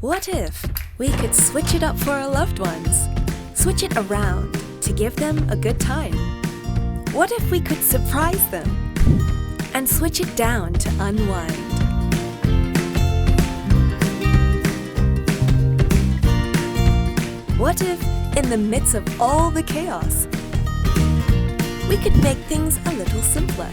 What if we could switch it up for our loved ones? Switch it around to give them a good time. What if we could surprise them and switch it down to unwind? What if, in the midst of all the chaos, we could make things a little simpler?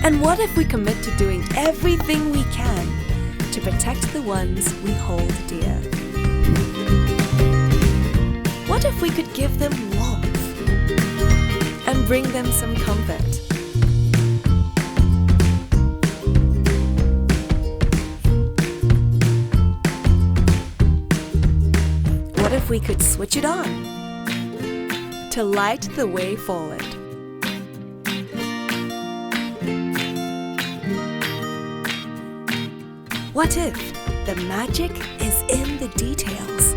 And what if we commit to doing everything we can to protect the ones we hold dear? What if we could give them warmth and bring them some comfort? What if we could switch it on to light the way forward? What if the magic is in the details?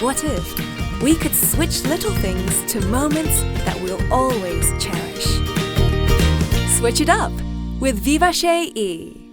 What if we could switch little things to moments that we'll always cherish? Switch it up with Vivace E.